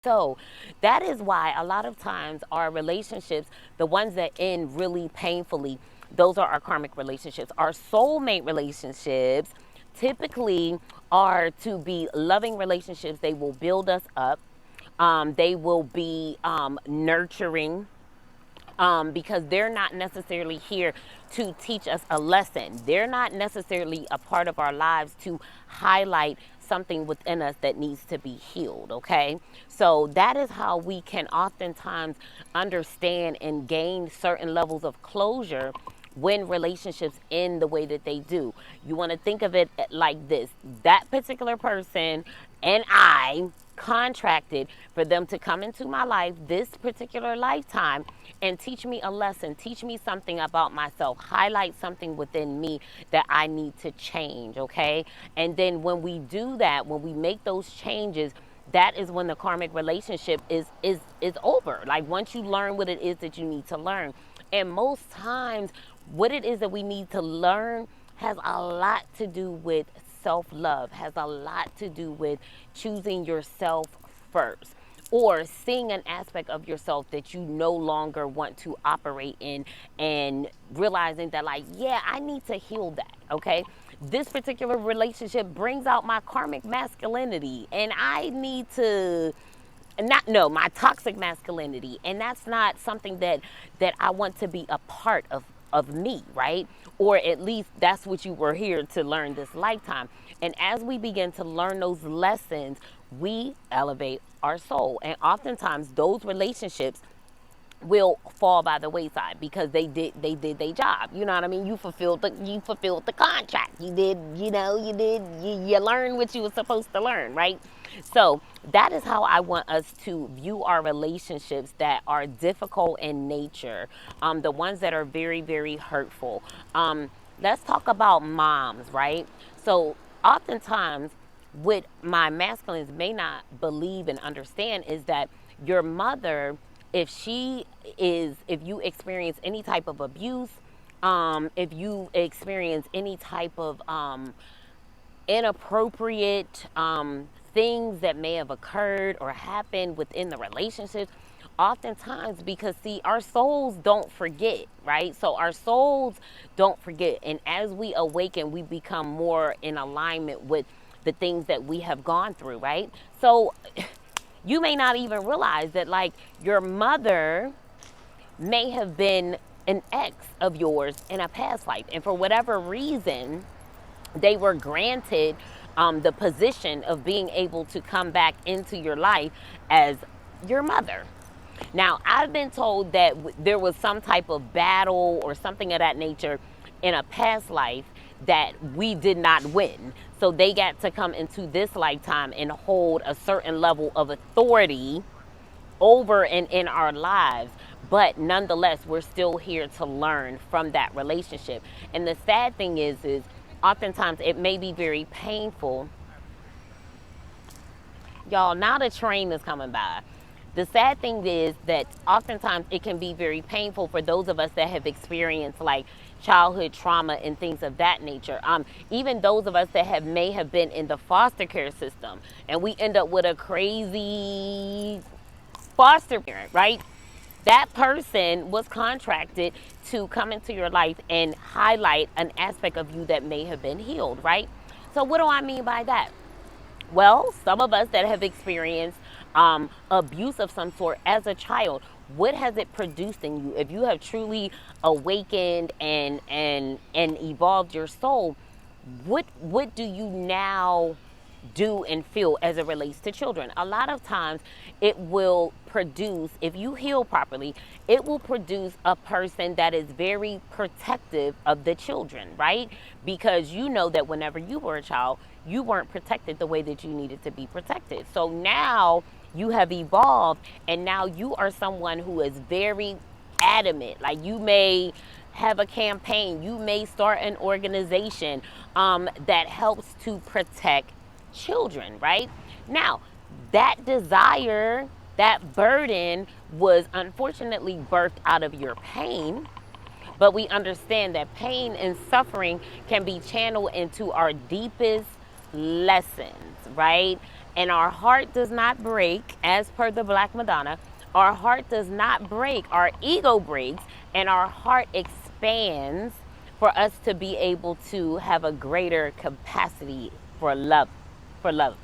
So that is why a lot of times our relationships, the ones that end really painfully, those are our karmic relationships. Our soulmate relationships typically are to be loving relationships. They will build us up. They will be nurturing, because they're not necessarily here to teach us a lesson. They're not necessarily a part of our lives to highlight something within us that needs to be healed, okay? So that is how we can oftentimes understand and gain certain levels of closure when relationships end the way that they do. You want to think of it like this: that particular person and I contracted for them to come into my life this particular lifetime and teach me a lesson, teach me something about myself, highlight something within me that I need to change, okay? And then when we do that, when we make those changes, that is when the karmic relationship is over. Like, once you learn what it is that you need to learn. And most times what it is that we need to learn has a lot to do with self-love, has a lot to do with choosing yourself first, or seeing an aspect of yourself that you no longer want to operate in, and realizing that, like, yeah, I need to heal that, okay? This particular relationship brings out my karmic masculinity, and I need to not no my toxic masculinity, and that's not something that I want to be a part of me, right? Or at least that's what you were here to learn this lifetime. And as we begin to learn those lessons, we elevate our soul, and oftentimes those relationships will fall by the wayside because they did their job. You know what I mean? You fulfilled the contract. You learned what you were supposed to learn, right? So that is how I want us to view our relationships that are difficult in nature, the ones that are very, very hurtful. Let's talk about moms, right? So oftentimes, what my masculines may not believe and understand is that your mother, if you experience any type of abuse, if you experience any type of inappropriate things that may have occurred or happened within the relationships, oftentimes, because see, our souls don't forget, right? So our souls don't forget, and as we awaken, we become more in alignment with the things that we have gone through, right? So you may not even realize that, like, your mother may have been an ex of yours in a past life, and for whatever reason they were granted the position of being able to come back into your life as your mother. Now, I've been told that there was some type of battle or something of that nature in a past life that we did not win. So they got to come into this lifetime and hold a certain level of authority over and in our lives. But nonetheless, we're still here to learn from that relationship. And the sad thing is oftentimes it may be very painful. Y'all, now the train is coming by. The sad thing is that oftentimes it can be very painful for those of us that have experienced, like, childhood trauma and things of that nature. Even those of us that may have been in the foster care system, and we end up with a crazy foster parent, right? That person was contracted to come into your life and highlight an aspect of you that may have been healed, right? So what do I mean by that? Well, some of us that have experienced abuse of some sort as a child, what has it produced in you? If you have truly awakened and evolved your soul, what do you now do and feel as it relates to children? A lot of times it will produce, if you heal properly, it will produce a person that is very protective of the children, right? Because you know that whenever you were a child, you weren't protected the way that you needed to be protected. So now you have evolved, and now you are someone who is very adamant. Like, you may have a campaign, you may start an organization that helps to protect children, right? Now, that desire, that burden was unfortunately birthed out of your pain, but we understand that pain and suffering can be channeled into our deepest lessons, right? And our heart does not break, as per the Black Madonna. Our heart does not break, our ego breaks, and our heart expands for us to be able to have a greater capacity for love. For love.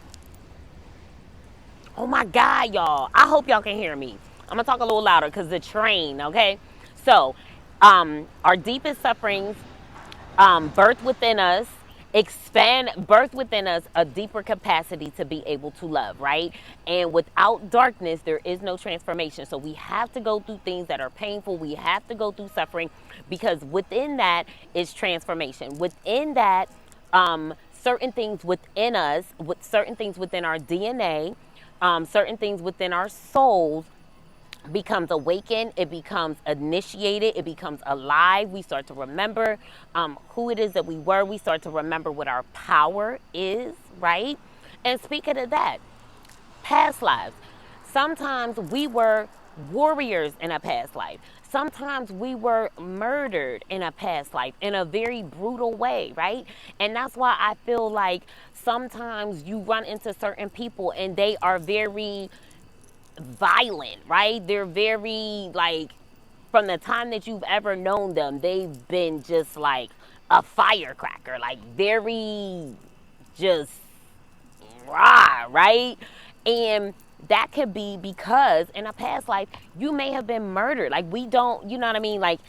Oh my God, y'all. I hope y'all can hear me. I'm gonna talk a little louder because the train, okay? So, our deepest sufferings birth within us, birth within us a deeper capacity to be able to love, right? And without darkness, there is no transformation. So we have to go through things that are painful. We have to go through suffering because within that is transformation. Within that, certain things within us, with certain things within our DNA, certain things within our souls becomes awakened, it becomes initiated, it becomes alive. We start to remember who it is that we were. We start to remember what our power is, right? And speaking of that, past lives. Sometimes we were warriors in a past life. Sometimes we were murdered in a past life in a very brutal way, right? And that's why I feel like sometimes you run into certain people and they are very violent, right? They're very like from the time that you've ever known them, they've been just like a firecracker, like very just rah, right? And that could be because in a past life you may have been murdered. Like we don't, you know what I mean? Like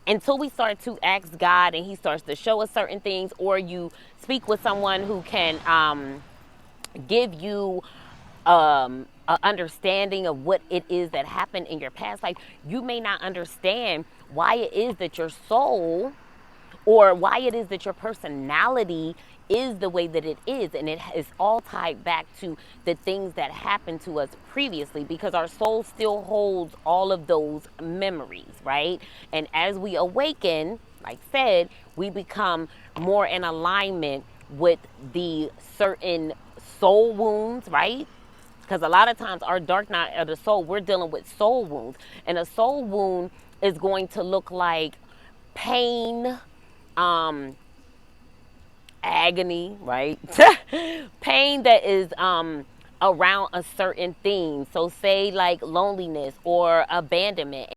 until we start to ask God and He starts to show us certain things, or you speak with someone who can give you a understanding of what it is that happened in your past life, you may not understand why it is that your soul or why it is that your personality is the way that it is. And it is all tied back to the things that happened to us previously, because our soul still holds all of those memories, right? And as we awaken, like said, we become more in alignment with the certain soul wounds, right? Because a lot of times our dark night of the soul, we're dealing with soul wounds. And a soul wound is going to look like pain, um, agony, right? Pain that is around a certain thing. So say like loneliness or abandonment.